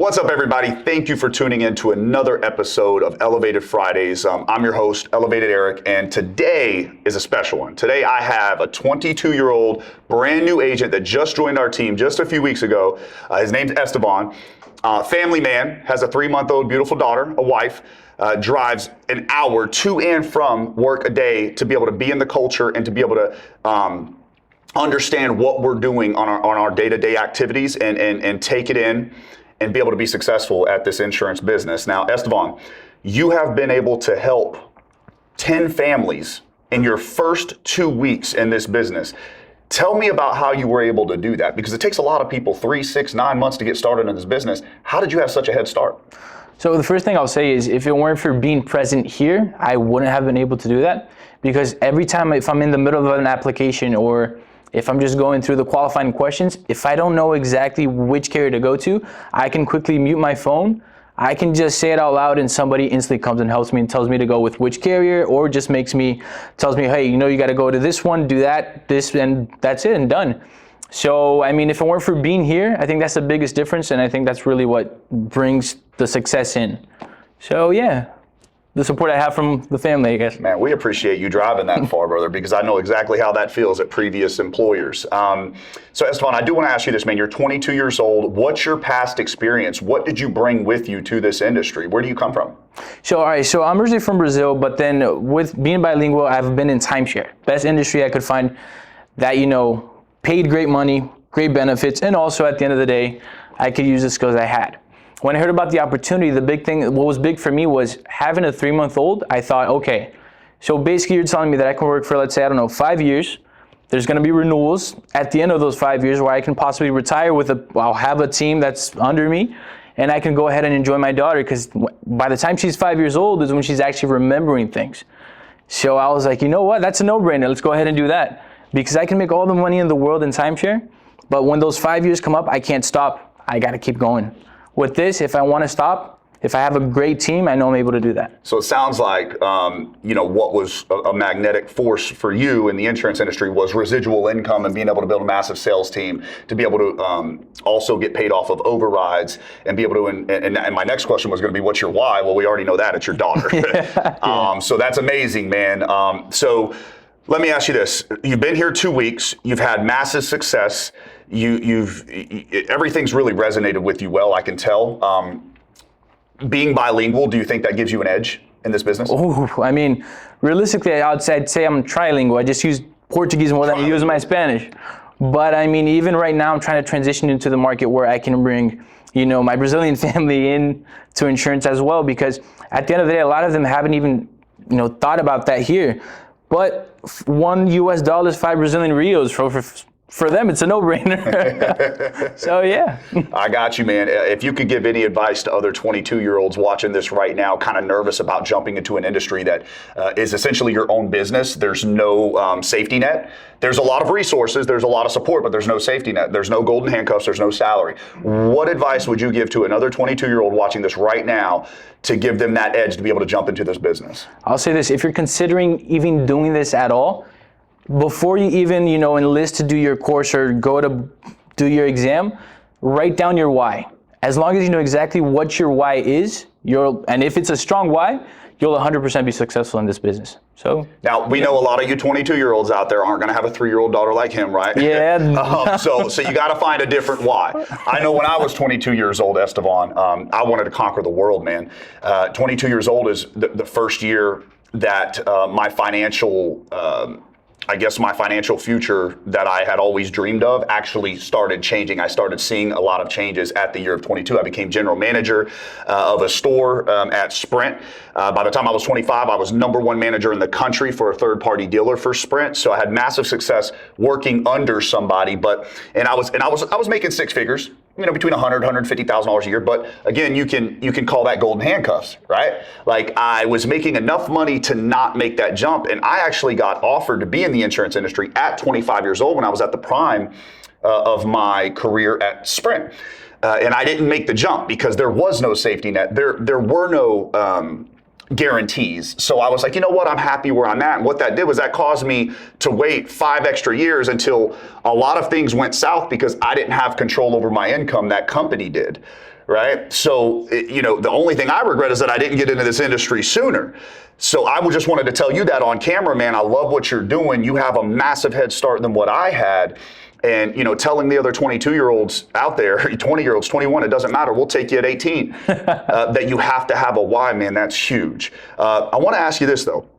What's up, everybody? Thank you for tuning in to another episode of Elevated Fridays. I'm your host, Elevated Eric, and today is a special one. Today, I have a 22-year-old brand new agent that just joined our team just a few weeks ago. His name's Estevan. Family man, has a 3-month-old beautiful daughter, a wife, drives an hour to and from work a day to be able to be in the culture and to be able to understand what we're doing on our day-to-day activities and take it in and be able to be successful at this insurance business. Now, Estevan, you have been able to help 10 families in your first 2 weeks in this business. Tell me about how you were able to do that, because it takes a lot of people 3, 6, 9 months to get started in this business. How did you have such a head start? So the first thing I'll say is, if it weren't for being present here, I wouldn't have been able to do that, because every time if I'm in the middle of an application or if I'm just going through the qualifying questions, if I don't know exactly which carrier to go to, I can quickly mute my phone. I can just say it out loud and somebody instantly comes and helps me and tells me to go with which carrier, or just tells me, hey, you got to go to this one, do that, this, and that's it and done. So, I mean, if it weren't for being here, I think that's the biggest difference, and I think that's really what brings the success in. So, yeah. The support I have from the family, I guess. Man, we appreciate you driving that far, brother, because I know exactly how that feels at previous employers. So, Estevan, I do want to ask you this, man. You're 22 years old. What's your past experience? What did you bring with you to this industry? Where do you come from? So, all right. So, I'm originally from Brazil, but then with being bilingual, I've been in timeshare. Best industry I could find that, paid great money, great benefits, and also at the end of the day, I could use the skills I had. When I heard about the opportunity, what was big for me was having a 3-month-old. I thought, okay, so basically you're telling me that I can work for, let's say, 5 years. There's going to be renewals at the end of those 5 years where I can possibly retire I'll have a team that's under me, and I can go ahead and enjoy my daughter, because by the time she's 5 years old is when she's actually remembering things. So I was like, you know what? That's a no-brainer. Let's go ahead and do that, because I can make all the money in the world in timeshare, but when those 5 years come up, I can't stop. I got to keep going. With this, if I want to stop, if I have a great team, I know I'm able to do that. So it sounds like, what was a magnetic force for you in the insurance industry was residual income and being able to build a massive sales team to be able to also get paid off of overrides and be able to, and my next question was going to be, what's your why? Well, we already know that, it's your daughter. Yeah. So that's amazing, man. So let me ask you this. You've been here 2 weeks. You've had massive success. Everything's really resonated with you well, I can tell. Being bilingual, do you think that gives you an edge in this business? Oh, I mean, realistically, I'd say I'm trilingual. I just use Portuguese more than I use my Spanish. But I mean, even right now, I'm trying to transition into the market where I can bring, my Brazilian family in to insurance as well, because at the end of the day, a lot of them haven't even, thought about that here. But $1 is 5 Brazilian reais for them, it's a no-brainer. So, yeah. I got you, man. If you could give any advice to other 22-year-olds watching this right now, kind of nervous about jumping into an industry that is essentially your own business, there's no safety net. There's a lot of resources, there's a lot of support, but there's no safety net. There's no golden handcuffs, there's no salary. What advice would you give to another 22-year-old watching this right now to give them that edge to be able to jump into this business? I'll say this, if you're considering even doing this at all, before you even, enlist to do your course or go to do your exam, write down your why. As long as you know exactly what your why is, and if it's a strong why, you'll 100% be successful in this business. So now we know a lot of you 22-year-olds out there aren't going to have a 3-year-old daughter like him, right? Yeah. So you got to find a different why. I know when I was 22 years old, Estevan, I wanted to conquer the world, man. 22 years old is the first year that my financial future that I had always dreamed of actually started changing. I started seeing a lot of changes at the year of 22. I became general manager of a store at Sprint. By the time I was 25, I was #1 manager in the country for a third-party dealer for Sprint. So I had massive success working under somebody. And I was making 6 figures. Between $100,000, $150,000 a year. But again, you can call that golden handcuffs, right? Like, I was making enough money to not make that jump. And I actually got offered to be in the insurance industry at 25 years old when I was at the prime of my career at Sprint. And I didn't make the jump because there was no safety net. There were no guarantees. So I was like, you know what, I'm happy where I'm at. And what that did was that caused me to wait 5 extra years until a lot of things went south because I didn't have control over my income. That company did. right? So, the only thing I regret is that I didn't get into this industry sooner. So I just wanted to tell you that on camera, man. I love what you're doing. You have a massive head start than what I had. And, telling the other 22-year-olds out there, 20-year-olds, 21, it doesn't matter. We'll take you at 18, that you have to have a why, man. That's huge. I want to ask you this, though.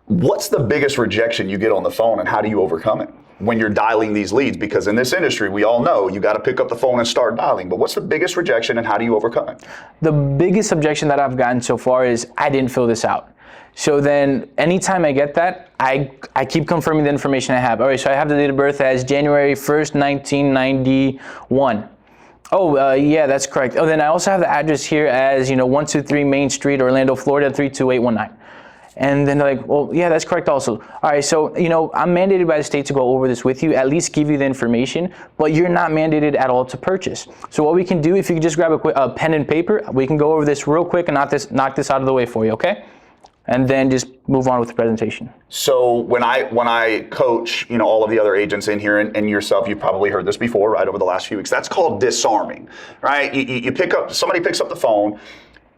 What's the biggest rejection you get on the phone, and how do you overcome it when you're dialing these leads? Because in this industry, we all know you got to pick up the phone and start dialing. But what's the biggest rejection, and how do you overcome it? The biggest objection that I've gotten so far is I didn't fill this out. So then anytime I get that, I keep confirming the information I have. All right, so I have the date of birth as January 1st, 1991. Oh, yeah, that's correct. Oh, then I also have the address here as, 123 Main Street, Orlando, Florida, 32819. And then they're like, well, yeah, that's correct also. All right, so, I'm mandated by the state to go over this with you, at least give you the information, but you're not mandated at all to purchase. So what we can do, if you could just grab a pen and paper, we can go over this real quick and knock this out of the way for you, okay? And then just move on with the presentation. So when I coach, all of the other agents in here, and yourself, you've probably heard this before, right, over the last few weeks. That's called disarming, right? Somebody picks up the phone.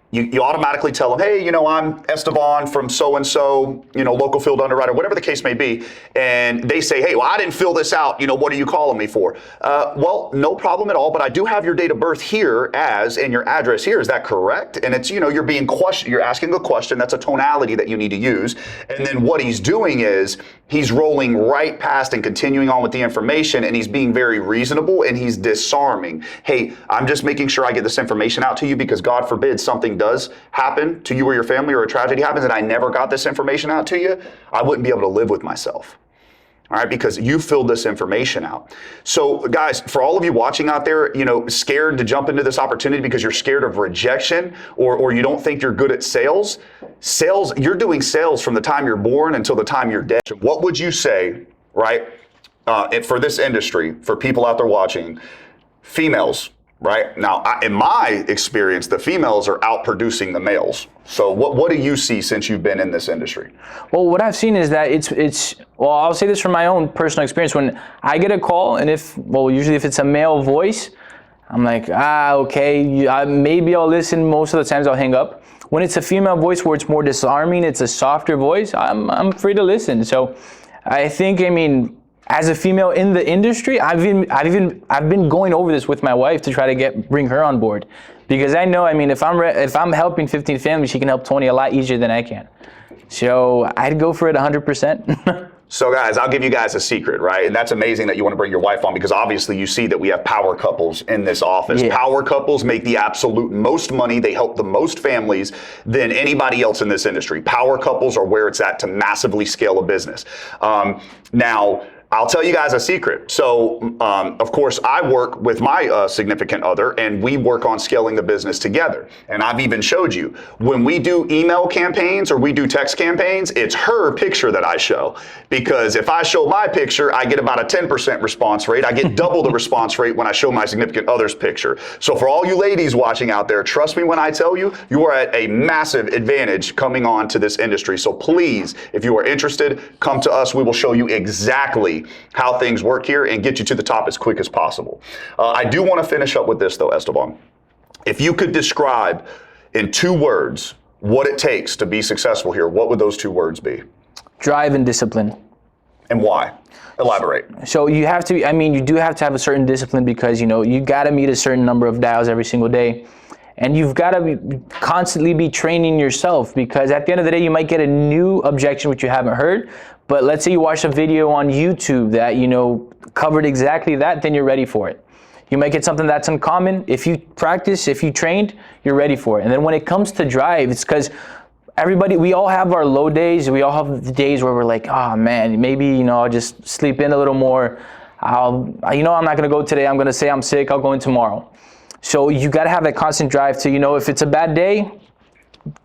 You automatically tell them, hey, I'm Estevan from so-and-so, local field underwriter, whatever the case may be. And they say, hey, well, I didn't fill this out. What are you calling me for? Well, no problem at all. But I do have your date of birth here and your address here. Is that correct? And it's, you're being questioned. You're asking a question. That's a tonality that you need to use. And then what he's doing is he's rolling right past and continuing on with the information. And he's being very reasonable, and he's disarming. Hey, I'm just making sure I get this information out to you because God forbid something does happen to you or your family, or a tragedy happens and I never got this information out to you, I wouldn't be able to live with myself. All right, because you filled this information out. So guys, for all of you watching out there, scared to jump into this opportunity because you're scared of rejection, or you don't think you're good at sales, you're doing sales from the time you're born until the time you're dead. What would you say, right, for this industry, for people out there watching, females, right? Now, in my experience, the females are outproducing the males. So what do you see since you've been in this industry? Well, what I've seen is that well, I'll say this from my own personal experience. When I get a call, and usually if it's a male voice, I'm like, okay, maybe I'll listen. Most of the times I'll hang up. When it's a female voice where it's more disarming, it's a softer voice, I'm free to listen. So I think, as a female in the industry, I've been going over this with my wife to try to bring her on board, because I know, if I'm helping 15 families, she can help 20 a lot easier than I can. So I'd go for it 100%. So guys, I'll give you guys a secret, right? And that's amazing that you want to bring your wife on, because obviously you see that we have power couples in this office. Yeah. Power couples make the absolute most money. They help the most families than anybody else in this industry. Power couples are where it's at to massively scale a business. Now, I'll tell you guys a secret. So, of course, I work with my significant other, and we work on scaling the business together. And I've even showed you, when we do email campaigns or we do text campaigns, it's her picture that I show. Because if I show my picture, I get about a 10% response rate. I get double the response rate when I show my significant other's picture. So for all you ladies watching out there, trust me when I tell you, you are at a massive advantage coming on to this industry. So please, if you are interested, come to us. We will show you exactly how things work here and get you to the top as quick as possible. I do want to finish up with this though, Estevan. If you could describe in 2 words what it takes to be successful here, what would those 2 words be? Drive and discipline. And why? Elaborate. So you have to, you do have to have a certain discipline, because, you got to meet a certain number of dials every single day. And you've got to constantly be training yourself, because at the end of the day, you might get a new objection which you haven't heard. But let's say you watch a video on YouTube that, covered exactly that, then you're ready for it. You might get something that's uncommon. If you practice, if you trained, you're ready for it. And then when it comes to drive, it's because we all have our low days. We all have the days where we're like, oh man, maybe, I'll just sleep in a little more. I'm not going to go today. I'm going to say I'm sick. I'll go in tomorrow. So you got to have that constant drive to, if it's a bad day,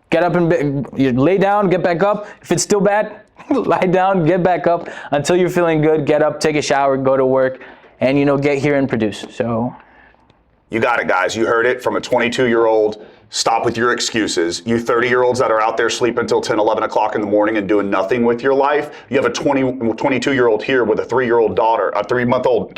get up and you lay down, get back up. If it's still bad, lie down, get back up until you're feeling good. Get up, take a shower, go to work, and get here and produce. So you got it, guys. You heard it from a 22-year-old Stop with your excuses. You 30-year-olds that are out there sleeping until 10, 11 o'clock in the morning and doing nothing with your life. You have a 22-year-old here with a 3-year-old daughter, a three-month-old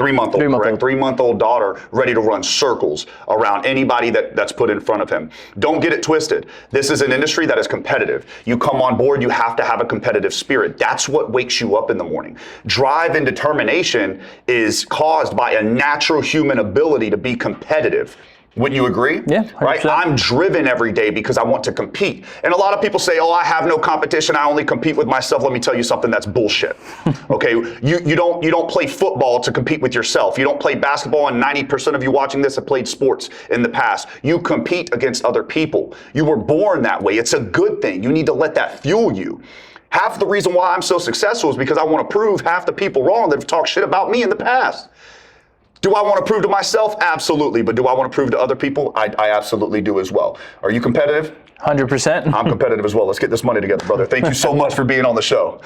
daughter ready to run circles around anybody that's put in front of him. Don't get it twisted. This is an industry that is competitive. You come on board, you have to have a competitive spirit. That's what wakes you up in the morning. Drive and determination is caused by a natural human ability to be competitive. Wouldn't you agree? Yeah, 100%. Right? I'm driven every day because I want to compete. And a lot of people say, oh, I have no competition. I only compete with myself. Let me tell you something, that's bullshit. Okay? You don't play football to compete with yourself. You don't play basketball, and 90% of you watching this have played sports in the past. You compete against other people. You were born that way. It's a good thing. You need to let that fuel you. Half the reason why I'm so successful is because I want to prove half the people wrong that have talked shit about me in the past. Do I want to prove to myself? Absolutely. But do I want to prove to other people? I absolutely do as well. Are you competitive? 100%. I'm competitive as well. Let's get this money together, brother. Thank you so much for being on the show.